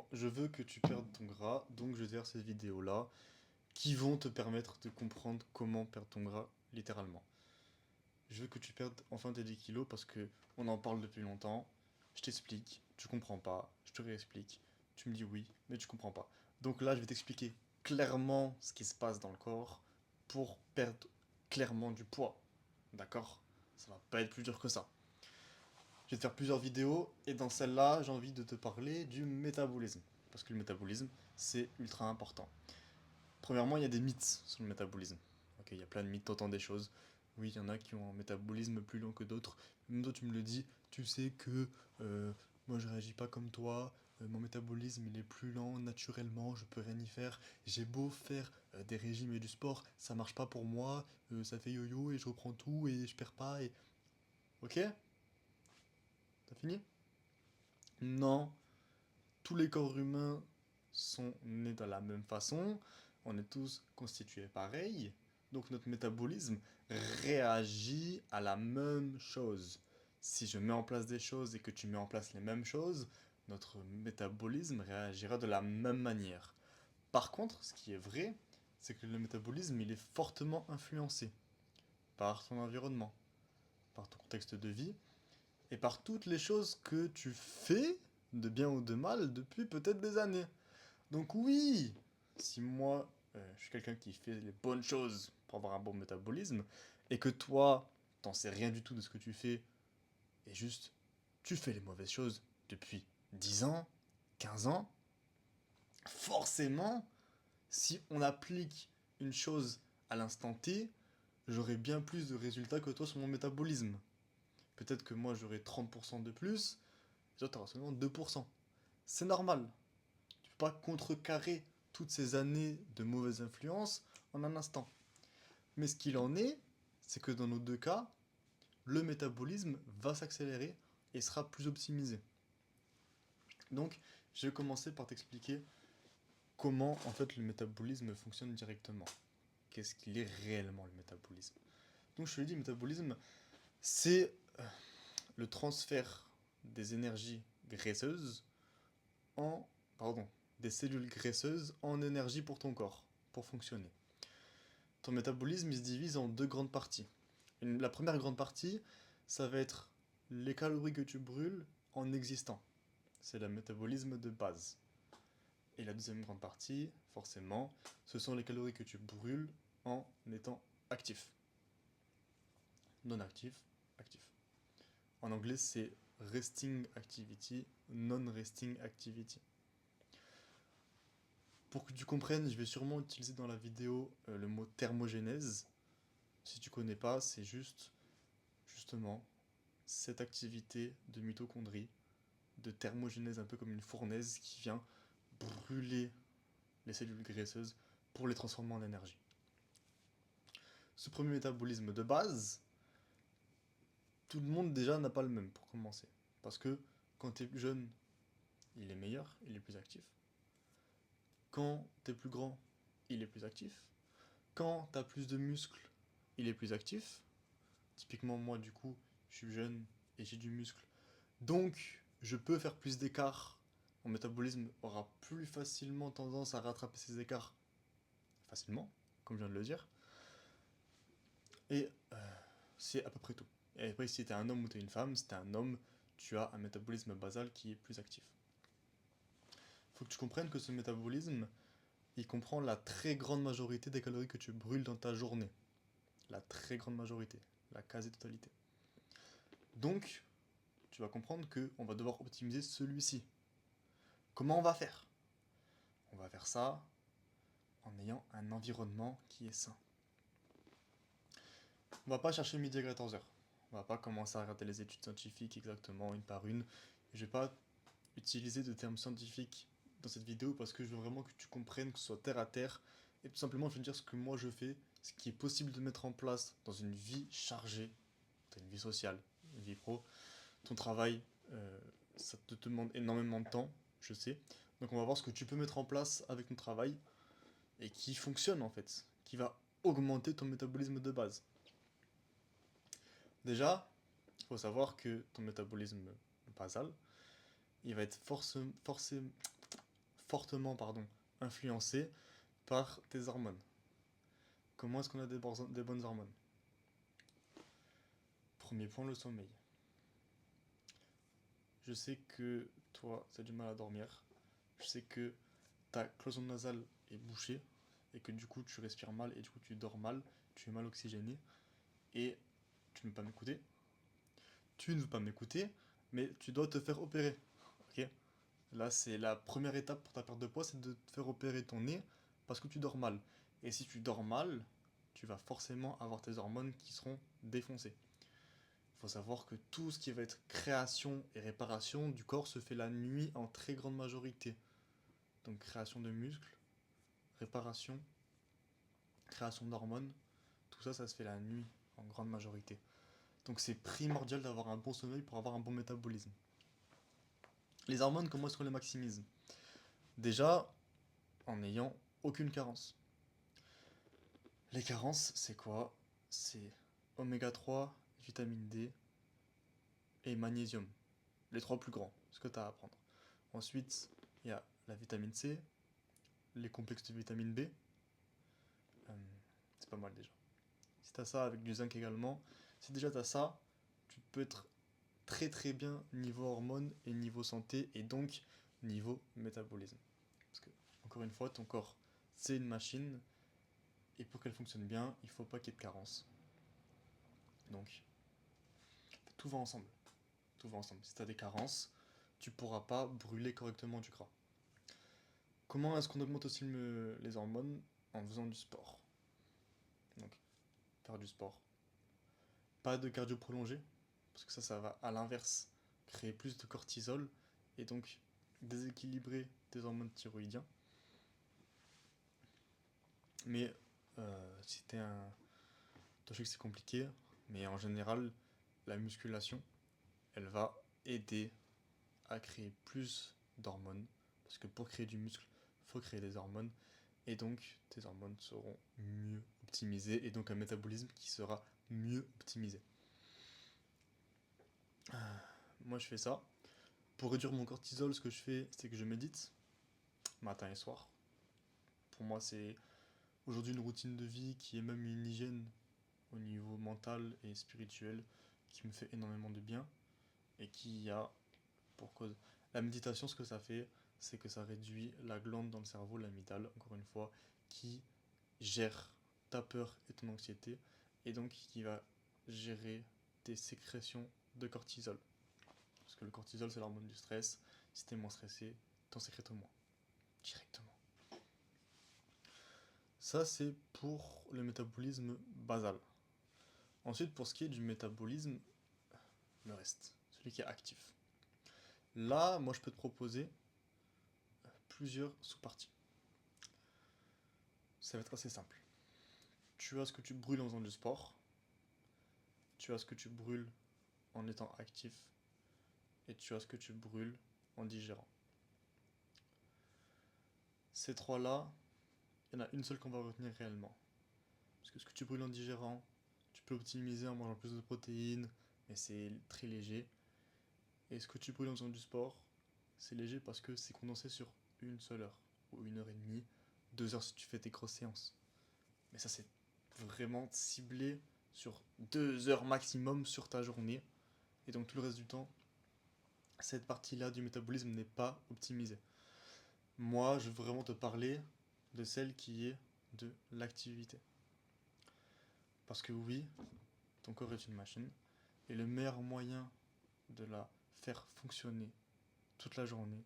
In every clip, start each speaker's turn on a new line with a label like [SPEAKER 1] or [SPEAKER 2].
[SPEAKER 1] Bon, je veux que tu perdes ton gras, donc je vais te faire ces vidéos-là qui vont te permettre de comprendre comment perdre ton gras littéralement. Je veux que tu perdes enfin tes 10 kilos parce que on en parle depuis longtemps. Je t'explique, tu comprends pas, je te réexplique. Tu me dis oui, mais tu comprends pas. Donc là, je vais t'expliquer clairement ce qui se passe dans le corps pour perdre clairement du poids. D'accord? Ça va pas être plus dur que ça. Je vais te faire plusieurs vidéos et dans celle-là, j'ai envie de te parler du métabolisme. Parce que le métabolisme, c'est ultra important. Premièrement, il y a des mythes sur le métabolisme. Ok, il y a plein de mythes, t'entends des choses. Oui, il y en a qui ont un métabolisme plus lent que d'autres. Même toi, tu me le dis, tu sais que moi, je réagis pas comme toi. Mon métabolisme, il est plus lent naturellement, je peux rien y faire. J'ai beau faire des régimes et du sport, ça marche pas pour moi. Ça fait yo-yo et je reprends tout et je perds pas. Et... Ok? T'as fini? Non, tous les corps humains sont nés de la même façon, on est tous constitués pareil, donc notre métabolisme réagit à la même chose. Si je mets en place des choses et que tu mets en place les mêmes choses, notre métabolisme réagira de la même manière. Par contre, ce qui est vrai, c'est que le métabolisme, il est fortement influencé par ton environnement, par ton contexte de vie et par toutes les choses que tu fais, de bien ou de mal, depuis peut-être des années. Donc oui, si moi, je suis quelqu'un qui fait les bonnes choses pour avoir un bon métabolisme, et que toi, t'en sais rien du tout de ce que tu fais, et juste, tu fais les mauvaises choses depuis 10 ans, 15 ans, forcément, si on applique une chose à l'instant T, j'aurai bien plus de résultats que toi sur mon métabolisme. Peut-être que moi j'aurai 30% de plus, et toi t'auras seulement 2%. C'est normal. Tu peux pas contrecarrer toutes ces années de mauvaise influence en un instant. Mais ce qu'il en est, c'est que dans nos deux cas, le métabolisme va s'accélérer et sera plus optimisé. Donc, je vais commencer par t'expliquer comment en fait le métabolisme fonctionne directement. Qu'est-ce qu'il est réellement le métabolisme? Donc, je te l'ai dit, le métabolisme, c'est le transfert des énergies graisseuses en, pardon, des cellules graisseuses en énergie pour ton corps, pour fonctionner. Ton métabolisme, il se divise en deux grandes parties. La première grande partie, ça va être les calories que tu brûles en existant. C'est le métabolisme de base. Et la deuxième grande partie, forcément, ce sont les calories que tu brûles en étant actif. Non actif, actif. En anglais, c'est resting activity, non-resting activity. Pour que tu comprennes, je vais sûrement utiliser dans la vidéo le mot thermogénèse. Si tu connais pas, c'est juste, justement, cette activité de mitochondrie, de thermogénèse, un peu comme une fournaise qui vient brûler les cellules graisseuses pour les transformer en énergie. Ce premier métabolisme de base, tout le monde déjà n'a pas le même pour commencer. Parce que quand tu es jeune, il est meilleur, il est plus actif. Quand tu es plus grand, il est plus actif. Quand tu as plus de muscles, il est plus actif. Typiquement, moi, du coup, je suis jeune et j'ai du muscle. Donc, je peux faire plus d'écarts. Mon métabolisme aura plus facilement tendance à rattraper ces écarts facilement, comme je viens de le dire. Et c'est à peu près tout. Et après, si t'es un homme ou t'es une femme, si t'es un homme, tu as un métabolisme basal qui est plus actif. Faut que tu comprennes que ce métabolisme, il comprend la très grande majorité des calories que tu brûles dans ta journée. La très grande majorité, la quasi-totalité. Donc, tu vas comprendre qu'on va devoir optimiser celui-ci. Comment on va faire? On va faire ça en ayant un environnement qui est sain. On va pas chercher midi à 14h. On va pas commencer à regarder les études scientifiques exactement une par une. Je vais pas utiliser de termes scientifiques dans cette vidéo parce que je veux vraiment que tu comprennes, que ce soit terre à terre. Et tout simplement, je veux dire ce que moi je fais, ce qui est possible de mettre en place dans une vie chargée. T'as une vie sociale, une vie pro. Ton travail, ça te demande énormément de temps, je sais. Donc on va voir ce que tu peux mettre en place avec ton travail et qui fonctionne en fait, qui va augmenter ton métabolisme de base. Déjà, il faut savoir que ton métabolisme basal, il va être fortement, pardon, influencé par tes hormones. Comment est-ce qu'on a des bonnes hormones? Premier point, le sommeil. Je sais que toi, tu as du mal à dormir. Je sais que ta cloison nasale est bouchée et que du coup tu respires mal et du coup tu dors mal, tu es mal oxygéné et tu ne veux pas m'écouter. Tu ne veux pas m'écouter, mais tu dois te faire opérer. Ok? Là, c'est la première étape pour ta perte de poids, c'est de te faire opérer ton nez parce que tu dors mal. Et si tu dors mal, tu vas forcément avoir tes hormones qui seront défoncées. Il faut savoir que tout ce qui va être création et réparation du corps se fait la nuit en très grande majorité. Donc création de muscles, réparation, création d'hormones, tout ça, ça se fait la nuit en grande majorité. Donc c'est primordial d'avoir un bon sommeil pour avoir un bon métabolisme. Les hormones, comment est-ce qu'on les maximise? Déjà, en n'ayant aucune carence. Les carences, c'est quoi? C'est oméga 3, vitamine D et magnésium. Les trois plus grands, ce que tu as à apprendre. Ensuite, il y a la vitamine C, les complexes de vitamine B. C'est pas mal déjà. Si tu as ça avec du zinc également, si déjà tu as ça, tu peux être très très bien niveau hormones et niveau santé et donc niveau métabolisme. Parce que, encore une fois, ton corps, c'est une machine et pour qu'elle fonctionne bien, il faut pas qu'il y ait de carence. Donc, tout va ensemble. Tout va ensemble. Si tu as des carences, tu pourras pas brûler correctement du gras. Comment est-ce qu'on augmente aussi les hormones? En faisant du sport. Donc, faire du sport. Pas de cardio prolongé, parce que ça va à l'inverse créer plus de cortisol et donc déséquilibrer tes hormones thyroïdiennes. Mais si t'es un. Je sais que c'est compliqué, mais en général, la musculation, elle va aider à créer plus d'hormones. Parce que pour créer du muscle, il faut créer des hormones. Et donc, tes hormones seront mieux optimisées. Et donc, un métabolisme qui sera mieux optimisé. Moi, je fais ça. Pour réduire mon cortisol, ce que je fais, c'est que je médite, matin et soir. Pour moi, c'est aujourd'hui une routine de vie qui est même une hygiène au niveau mental et spirituel qui me fait énormément de bien et qui a pour cause. La méditation, ce que ça fait, c'est que ça réduit la glande dans le cerveau, l'amygdale, encore une fois, qui gère ta peur et ton anxiété et donc qui va gérer tes sécrétions de cortisol. Parce que le cortisol, c'est l'hormone du stress. Si t'es moins stressé, t'en sécrètes moins. Directement. Ça, c'est pour le métabolisme basal. Ensuite, pour ce qui est du métabolisme, le reste, celui qui est actif. Là, moi, je peux te proposer plusieurs sous-parties. Ça va être assez simple. Tu as ce que tu brûles en faisant du sport, tu as ce que tu brûles en étant actif, et tu as ce que tu brûles en digérant. Ces trois-là, il y en a une seule qu'on va retenir réellement. Parce que ce que tu brûles en digérant, tu peux optimiser en mangeant plus de protéines, mais c'est très léger. Et ce que tu brûles en faisant du sport, c'est léger parce que c'est condensé sur une seule heure, ou 1 heure et demie, 2 heures si tu fais tes grosses séances. Mais ça, c'est vraiment ciblé sur 2 heures maximum sur ta journée. Et donc tout le reste du temps, cette partie-là du métabolisme n'est pas optimisée. Moi, je veux vraiment te parler de celle qui est de l'activité. Parce que oui, ton corps est une machine, et le meilleur moyen de la faire fonctionner toute la journée,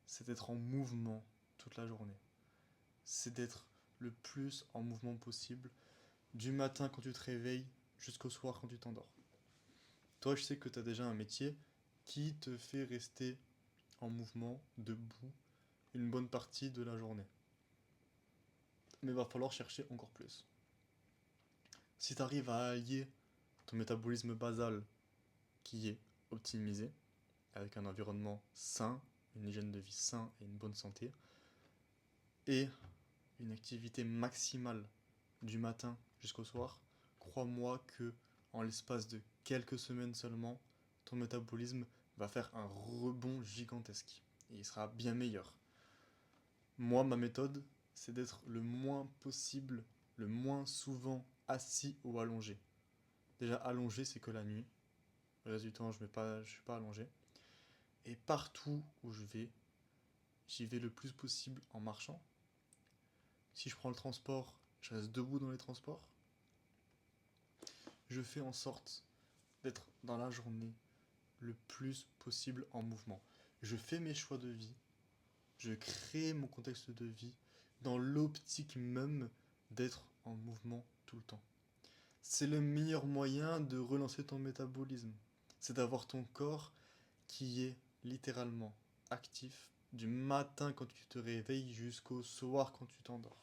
[SPEAKER 1] c'est d'être en mouvement toute la journée. C'est d'être le plus en mouvement possible, du matin quand tu te réveilles jusqu'au soir quand tu t'endors. Toi, je sais que tu as déjà un métier qui te fait rester en mouvement, debout, une bonne partie de la journée. Mais il va falloir chercher encore plus. Si tu arrives à allier ton métabolisme basal qui est optimisé, avec un environnement sain, une hygiène de vie sain et une bonne santé, et une activité maximale du matin jusqu'au soir, crois-moi que en l'espace de quelques semaines seulement, ton métabolisme va faire un rebond gigantesque et il sera bien meilleur. Moi, ma méthode, c'est d'être le moins possible, le moins souvent assis ou allongé. Déjà, allongé, c'est que la nuit. Le reste du temps, je suis pas allongé. Et partout où je vais, j'y vais le plus possible en marchant. Si je prends le transport, je reste debout dans les transports. Je fais en sorte d'être dans la journée le plus possible en mouvement. Je fais mes choix de vie, je crée mon contexte de vie dans l'optique même d'être en mouvement tout le temps. C'est le meilleur moyen de relancer ton métabolisme. C'est d'avoir ton corps qui est littéralement actif du matin quand tu te réveilles jusqu'au soir quand tu t'endors.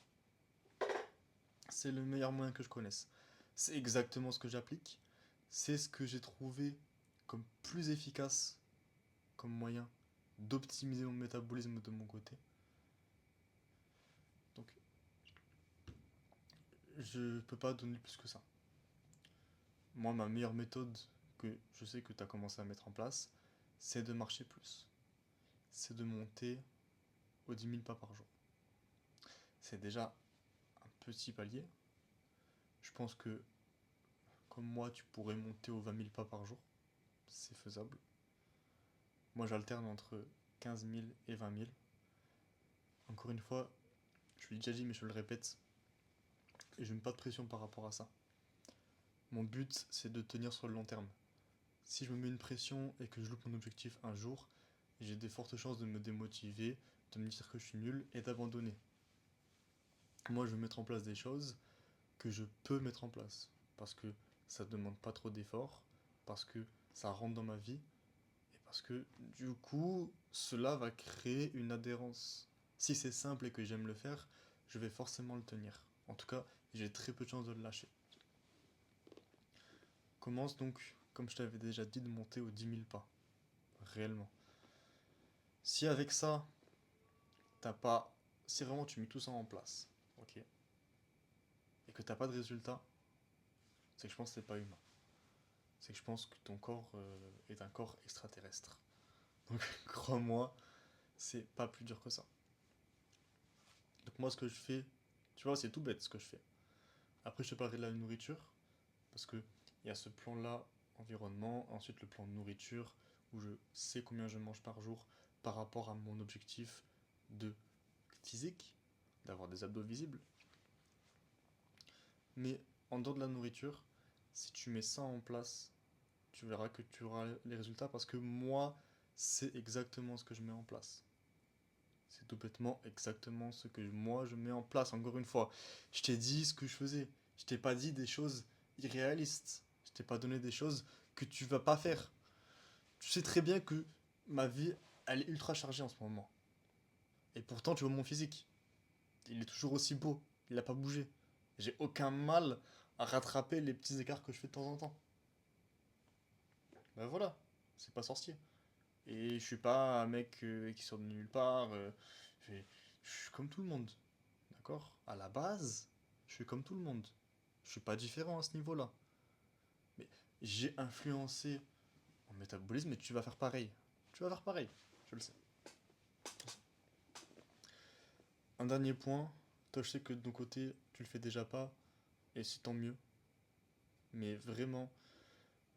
[SPEAKER 1] C'est le meilleur moyen que je connaisse. C'est exactement ce que j'applique. C'est ce que j'ai trouvé comme plus efficace comme moyen d'optimiser mon métabolisme de mon côté. Donc, je peux pas donner plus que ça. Moi, ma meilleure méthode que je sais que tu as commencé à mettre en place, c'est de marcher plus. C'est de monter aux 10 000 pas par jour. C'est déjà un petit palier. Je pense que, comme moi, tu pourrais monter aux 20 000 pas par jour. C'est faisable. Moi, j'alterne entre 15 000 et 20 000. Encore une fois, je l'ai déjà dit, mais je le répète, et je mets pas de pression par rapport à ça. Mon but, c'est de tenir sur le long terme. Si je me mets une pression et que je loupe mon objectif un jour, j'ai des fortes chances de me démotiver, de me dire que je suis nul et d'abandonner. Moi, je vais mettre en place des choses que je peux mettre en place parce que ça ne demande pas trop d'efforts, parce que ça rentre dans ma vie et parce que du coup, cela va créer une adhérence. Si c'est simple et que j'aime le faire, je vais forcément le tenir. En tout cas, j'ai très peu de chances de le lâcher. Commence donc, comme je t'avais déjà dit, de monter aux 10 000 pas, réellement. Si avec ça, t'as pas. Si vraiment tu mets tout ça en place, ok, et que t'as pas de résultat, c'est que je pense que c'est pas humain. C'est que je pense que ton corps est un corps extraterrestre. Donc crois-moi, c'est pas plus dur que ça. Donc moi ce que je fais, tu vois, c'est tout bête ce que je fais. Après je te parlerai de la nourriture, parce que il y a ce plan-là, environnement, ensuite le plan de nourriture, où je sais combien je mange par jour par rapport à mon objectif de physique, d'avoir des abdos visibles. Mais en dehors de la nourriture, si tu mets ça en place, tu verras que tu auras les résultats parce que moi, c'est exactement ce que je mets en place. C'est tout bêtement exactement ce que moi je mets en place. Encore une fois, je t'ai dit ce que je faisais. Je t'ai pas dit des choses irréalistes. Je t'ai pas donné des choses que tu vas pas faire. Tu sais très bien que ma vie, elle est ultra chargée en ce moment. Et pourtant, tu vois mon physique. Il est toujours aussi beau. Il n'a pas bougé. J'ai aucun mal à rattraper les petits écarts que je fais de temps en temps. Ben voilà, c'est pas sorcier. Et je suis pas un mec qui sort de nulle part. Je suis comme tout le monde. D'accord. À la base, je suis comme tout le monde. Je suis pas différent à ce niveau-là. Mais j'ai influencé mon métabolisme et tu vas faire pareil. Tu vas faire pareil, je le sais. Un dernier point, toi je sais que de ton côté, tu le fais déjà pas, et c'est tant mieux. Mais vraiment,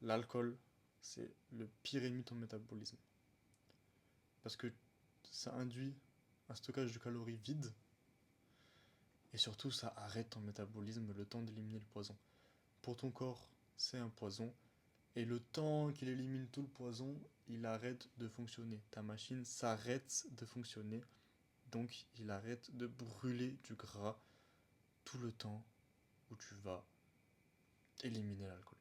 [SPEAKER 1] l'alcool, c'est le pire ennemi de ton métabolisme. Parce que ça induit un stockage de calories vide, et surtout ça arrête ton métabolisme le temps d'éliminer le poison. Pour ton corps, c'est un poison, et le temps qu'il élimine tout le poison, il arrête de fonctionner. Ta machine s'arrête de fonctionner, donc il arrête de brûler du gras tout le temps où tu vas éliminer l'alcool.